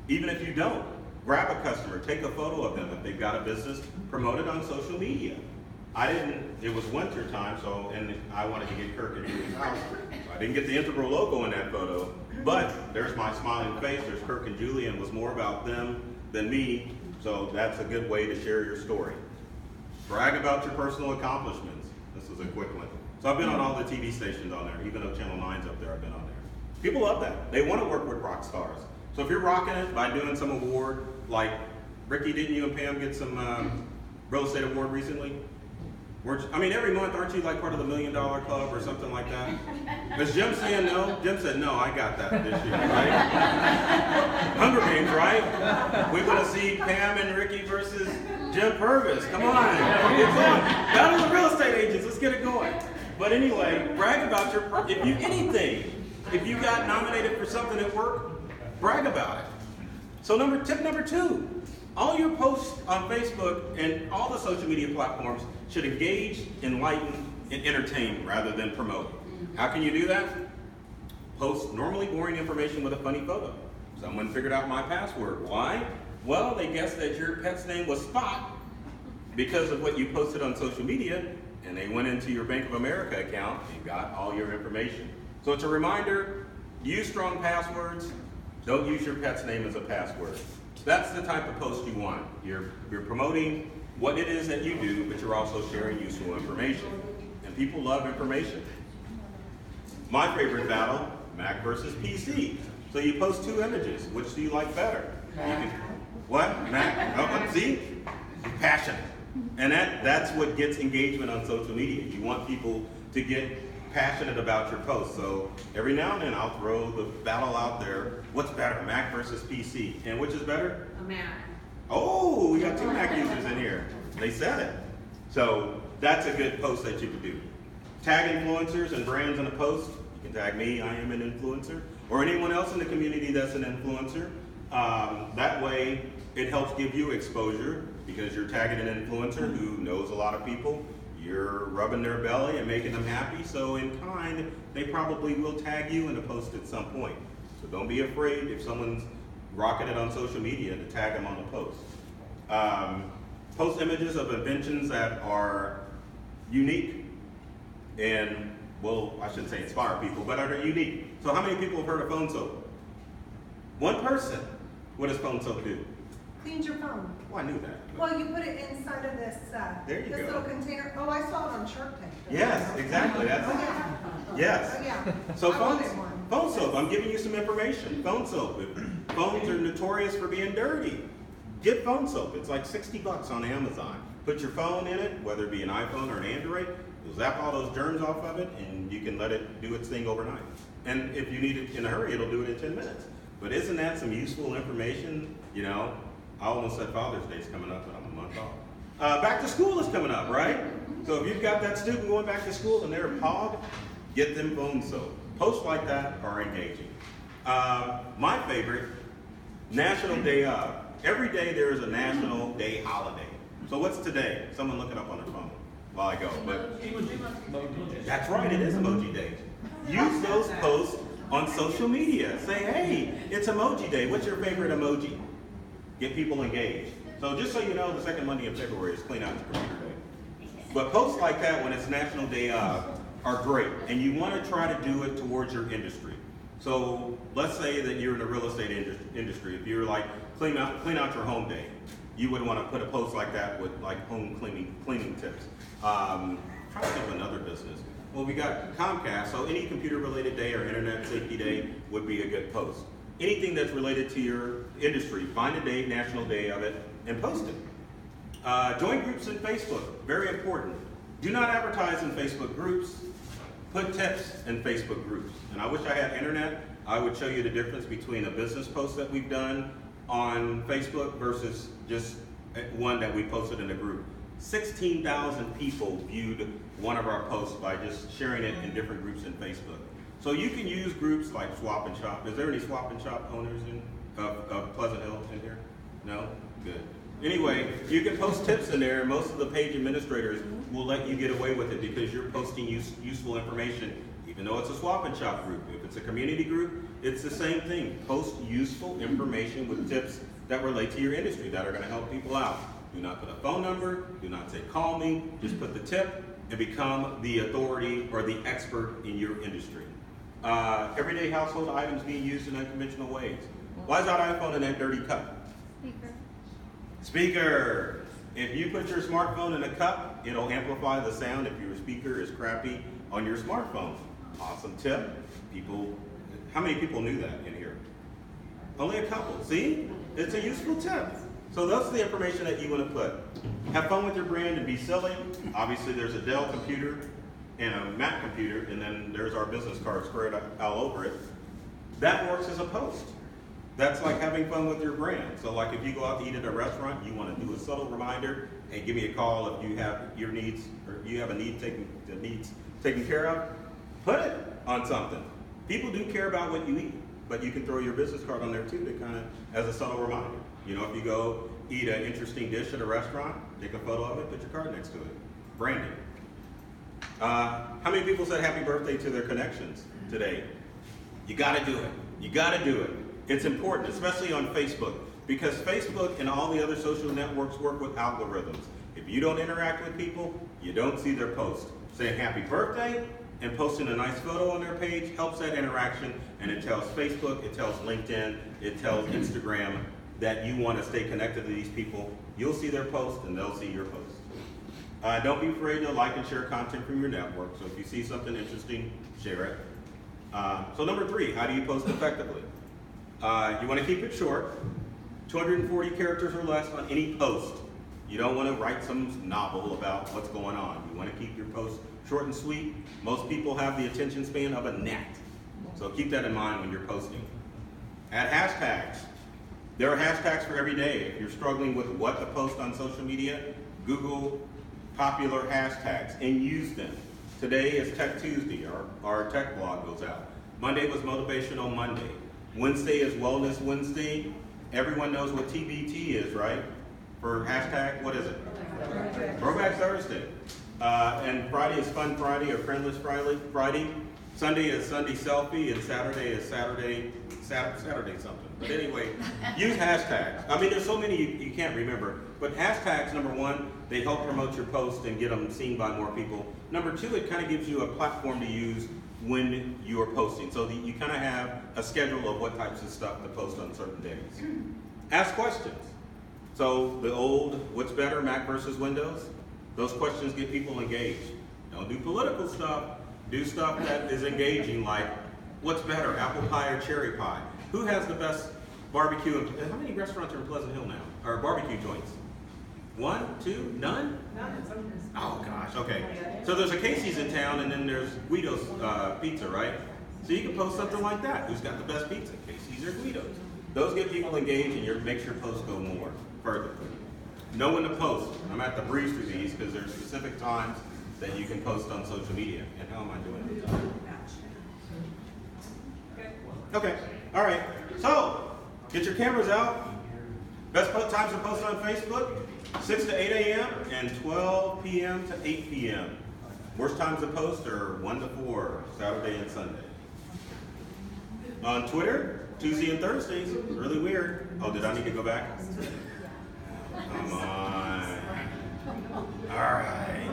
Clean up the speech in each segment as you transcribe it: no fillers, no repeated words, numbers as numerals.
Even if you don't, grab a customer, take a photo of them if they've got a business, promote it on social media. It was winter time, and I wanted to get Kirk and Julie's house, so I didn't get the Integral logo in that photo, but there's my smiling face, there's Kirk and Julie, and it was more about them than me, so that's a good way to share your story. Brag about your personal accomplishments. This is a quick one. So I've been on all the TV stations on there, even though Channel 9's up there, I've been on there. People love that. They want to work with rock stars. So if you're rocking it by doing some award, like Ricky, didn't you and Pam get some real estate award recently? Every month, aren't you like part of the $1 Million Club or something like that? Is Jim saying no? Jim said, no, I got that this year, right? Hunger Games, right? We want to see Pam and Ricky versus Jim Purvis. Come on, get going. Battle of the real estate agents, let's get it going. But anyway, brag about if you got nominated for something at work, brag about it. So tip number 2, all your posts on Facebook and all the social media platforms should engage, enlighten, and entertain rather than promote. How can you do that? Post normally boring information with a funny photo. Someone figured out my password. Why? Well, they guessed that your pet's name was Spot because of what you posted on social media, and they went into your Bank of America account and got all your information. So it's a reminder, use strong passwords. Don't use your pet's name as a password. That's the type of post you want. You're promoting what it is that you do, but you're also sharing useful information. And people love information. My favorite battle, Mac versus PC. So you post 2 images. Which do you like better? What? Mac? Oh, see? Passion. And that's what gets engagement on social media. You want people to get passionate about your posts. So every now and then I'll throw the battle out there. What's better, Mac versus PC? And which is better? A Mac. Oh, we got 2 Mac users in here. They said it. So that's a good post that you could do. Tag influencers and brands in a post. You can tag me, I am an influencer, or anyone else in the community that's an influencer. That way it helps give you exposure because you're tagging an influencer who knows a lot of people. You're rubbing their belly and making them happy, so in kind, they probably will tag you in a post at some point. So don't be afraid if someone's rocking it on social media to tag them on the post. Post images of inventions that are unique and, well, I shouldn't say inspire people, but are unique. So how many people have heard of phone soap? One person. What does phone soap do? Cleans your phone. Oh, I knew that. Well, you put it inside of this little container. Oh, I saw it on Shark Tank. Yes, exactly. That's Oh, yeah. yes. Oh, yeah. So I wanted one. phone soap. I'm giving you some information. Phone soap. Phones are notorious for being dirty. Get phone soap. It's like $60 on Amazon. Put your phone in it, whether it be an iPhone or an Android. You'll zap all those germs off of it, and you can let it do its thing overnight. And if you need it in a hurry, it'll do it in 10 minutes. But isn't that some useful information? You know, I almost said Father's Day's coming up, but I'm a month off. Back to school is coming up, right? So if you've got that student going back to school and they're a POG, get them phone soap. Posts like that are engaging. My favorite, National Day of. Every day there is a National Day holiday. So what's today? Someone look it up on their phone while I go. But that's right, it is Emoji Day. Use those posts on social media. Say, hey, it's Emoji Day. What's your favorite emoji? Get people engaged. So just so you know, the second Monday of February is Clean Out Your Computer Day. But posts like that when it's National Day of are great. And you want to try to do it towards your industry. So let's say that you're in the real estate industry. If you're like, clean out your home day, you would want to put a post like that with like home cleaning tips. Try to think of another business. Well, we got Comcast, so any computer-related day or internet safety day would be a good post. Anything that's related to your industry, find a day, National Day of it, and post it. Join groups in Facebook, very important. Do not advertise in Facebook groups. Put tips in Facebook groups. And I wish I had internet. I would show you the difference between a business post that we've done on Facebook versus just one that we posted in a group. 16,000 people viewed one of our posts by just sharing it in different groups in Facebook. So you can use groups like Swap and Shop. Is there any Swap and Shop owners of Pleasant Hill in here? No? Good. Anyway, you can post tips in there. Most of the page administrators will let you get away with it because you're posting useful information, even though it's a Swap and Shop group. If it's a community group, It's the same thing. Post useful information with tips that relate to your industry that are going to help people out. Do not put a phone number. Do not say call me. Just put the tip and become the authority or the expert in your industry. Everyday household items being used in unconventional ways. Why is that iPhone in that dirty cup? Speaker. If you put your smartphone in a cup, it'll amplify the sound if your speaker is crappy on your smartphone. Awesome tip. How many people knew that in here? Only a couple. See? It's a useful tip. So that's the information that you want to put. Have fun with your brand and be silly. Obviously, there's a Dell computer and a Mac computer, and then there's our business card squared all over it. That works as a post. That's like having fun with your brand. So like if you go out to eat at a restaurant, you want to do a subtle reminder, hey, give me a call if you have your needs, or you have a need taken care of. Put it on something. People do care about what you eat, but you can throw your business card on there too to kind of, as a subtle reminder. You know, if you go eat an interesting dish at a restaurant, take a photo of it, put your card next to it. Branding. How many people said happy birthday to their connections today? You gotta do it. You gotta do it. It's important, especially on Facebook, because Facebook and all the other social networks work with algorithms. If you don't interact with people, you don't see their post. Saying happy birthday and posting a nice photo on their page helps that interaction, and it tells Facebook, it tells LinkedIn, it tells Instagram that you want to stay connected to these people. You'll see their post and they'll see your post. Don't be afraid to like and share content from your network. So if you see something interesting, share it. So number 3, how do you post effectively? You want to keep it short, 240 characters or less on any post. You don't want to write some novel about what's going on. You want to keep your post short and sweet. Most people have the attention span of a gnat. So keep that in mind when you're posting. Add hashtags. There are hashtags for every day. If you're struggling with what to post on social media, Google popular hashtags and use them. Today is Tech Tuesday, our tech blog goes out. Monday was Motivational Monday. Wednesday is Wellness Wednesday. Everyone knows what TBT is, right? For hashtag, what is it? Throwback Thursday. And Friday is Fun Friday or Friendless Friday. Sunday is Sunday Selfie, and Saturday is Saturday something. But anyway, use hashtags. I mean, there's so many you can't remember. But hashtags, number 1, they help promote your post and get them seen by more people. Number 2, it kind of gives you a platform to use when you are posting. So that you kind of have a schedule of what types of stuff to post on certain days. Ask questions. So the old, what's better, Mac versus Windows? Those questions get people engaged. Don't do political stuff. Do stuff that is engaging, like, what's better, apple pie or cherry pie? Who has the best barbecue? How many restaurants are in Pleasant Hill now? Or barbecue joints? 1, 2, none? None. Oh gosh, okay. So there's a Casey's in town, and then there's Guido's Pizza, right? So you can post something like that. Who's got the best pizza? Casey's or Guido's? Those get people engaged, and makes your post go more further. Know when to post. I'm at the breeze through these because there's specific times that you can post on social media. And how am I doing? Okay. All right. So get your cameras out. Best times to post on Facebook: 6 to 8 a.m. and 12 p.m. to 8 p.m. Worst times to post are 1 to 4, Saturday and Sunday. On Twitter, Tuesday and Thursdays. Really weird. Oh, did I need to go back? Come on. All right.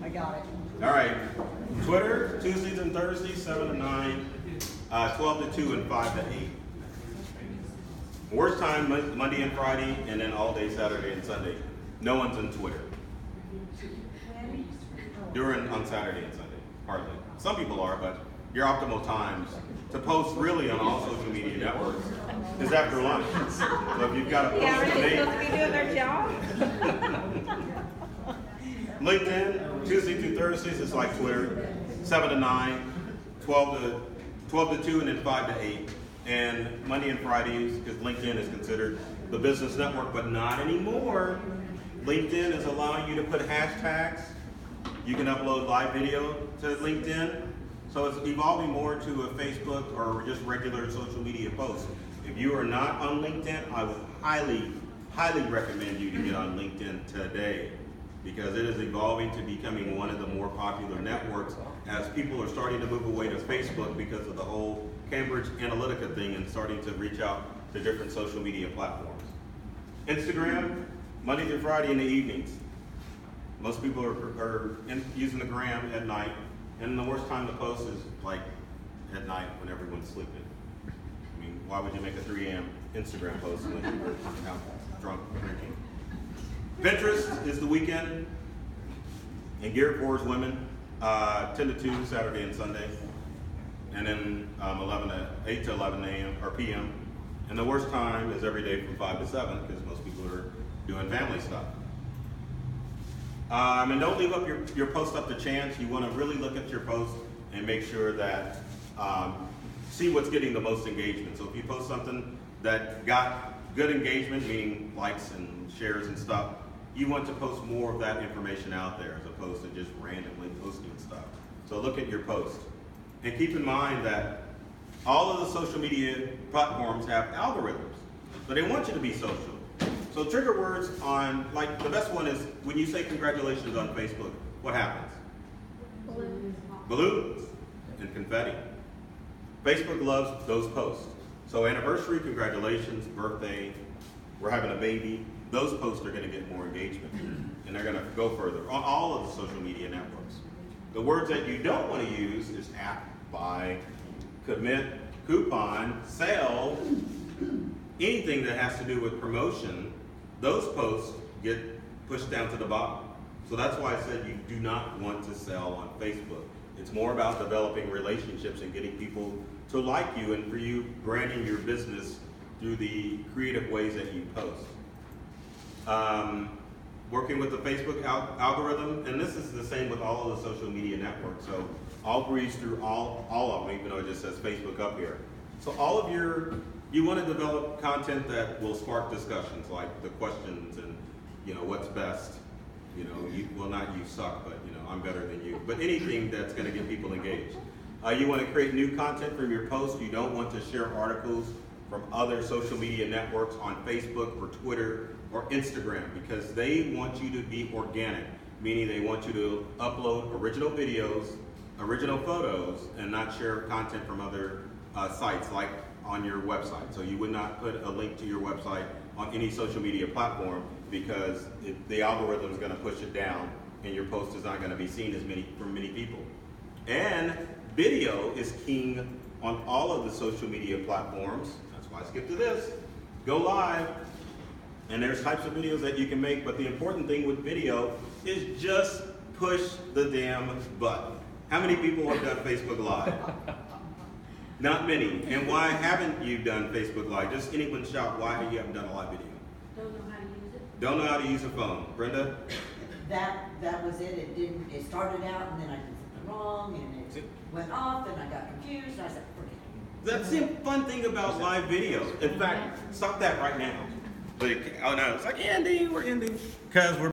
I got it. All right. Twitter, Tuesdays and Thursdays, 7 to 9, 12 to 2, and 5 to 8. Worst time, Monday and Friday, and then all day Saturday and Sunday. No one's on Twitter. On Saturday and Sunday, hardly. Some people are, but your optimal times to post really on all social media networks is after lunch. So if you've got a post Are they today, supposed to be doing their job? LinkedIn, Tuesday through Thursdays, it's like Twitter, 7 to 9, 12 to 2, and then 5 to 8. And Monday and Fridays, because LinkedIn is considered the business network, but not anymore. LinkedIn is allowing you to put hashtags. You can upload live video to LinkedIn. So it's evolving more to a Facebook or just regular social media posts. If you are not on LinkedIn, I would highly, highly recommend you to get on LinkedIn today. because it is evolving to becoming one of the more popular networks as people are starting to move away to Facebook because of the whole Cambridge Analytica thing and starting to reach out to different social media platforms. Instagram, Monday through Friday in the evenings. Most people are using the gram at night, and the worst time to post is like at night when everyone's sleeping. I mean, why would you make a 3 a.m. Instagram post when you're out drunk drinking? Pinterest is the weekend and geared towards women, 10 to 2 Saturday and Sunday, and then 8 to 11 a.m. or p.m. And the worst time is every day from 5 to 7 because most people are doing family stuff. And don't leave up your post up to chance. You want to really look at your post and make sure that see what's getting the most engagement. So if you post something that got good engagement, meaning likes and shares and stuff, you want to post more of that information out there as opposed to just randomly posting stuff. So look at your post. And keep in mind that all of the social media platforms have algorithms. So they want you to be social. So trigger words on, like the best one is when you say congratulations on Facebook, what happens? Balloons and confetti. Facebook loves those posts. So anniversary, congratulations, birthday, we're having a baby, those posts are going to get more engagement and they're going to go further on all of the social media networks. The words that you don't want to use is app, buy, commit, coupon, sale, anything that has to do with promotion, those posts get pushed down to the bottom. So that's why I said you do not want to sell on Facebook. It's more about developing relationships and getting people to like you and for you branding your business through the creative ways that you post. Working with the Facebook algorithm, and this is the same with all of the social media networks. So I'll breeze through all of them, even though it just says Facebook up here. So all of you want to develop content that will spark discussions, like the questions and, what's best. Not you suck, but, I'm better than you. But anything that's going to get people engaged. You want to create new content from your posts. You don't want to share articles from other social media networks on Facebook or Twitter or Instagram because they want you to be organic, meaning they want you to upload original videos, original photos, and not share content from other sites like on your website. So you would not put a link to your website on any social media platform because the algorithm is going to push it down and your post is not going to be seen from many people. And video is king on all of the social media platforms. That's why I skipped to this. Go live. And there's types of videos that you can make, but the important thing with video is just push the damn button. How many people have done Facebook Live? Not many. And why haven't you done Facebook Live? Just anyone shout why you haven't done a live video. Don't know how to use it. Don't know how to use a phone. Brenda? That was it. It started out and then I did something wrong and it went off and I got confused and I said, forget it. That's the fun thing about live videos. In fact, stop that right now. Oh no, it's like Andy, we're ending. Because we're